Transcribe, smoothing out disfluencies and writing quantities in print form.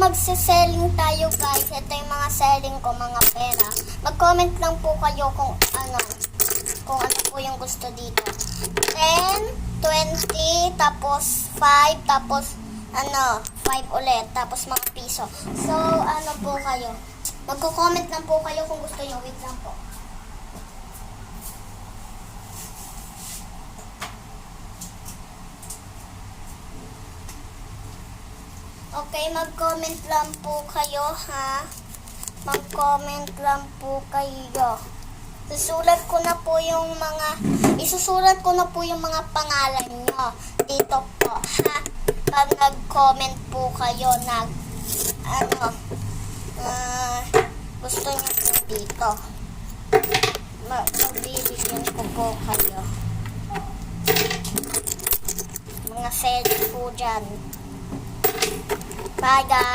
magsiselling tayo guys, ito yung mga selling ko, mga pera. Mag-comment lang po kayo kung ano po yung gusto dito. 10, 20, tapos 5, tapos 5 ulit, tapos mga piso. So, ano po kayo? Magko-comment lang po kayo kung gusto nyo. Wait lang po. Okay, mag-comment lang po kayo, ha? Mag-comment lang po kayo. Isusulat ko na po yung mga pangalan nyo dito po, ha? Pag nag-comment po kayo gusto nyo po dito. Magbibigyan ko po kayo. Mga selfie po dyan. Bye guys!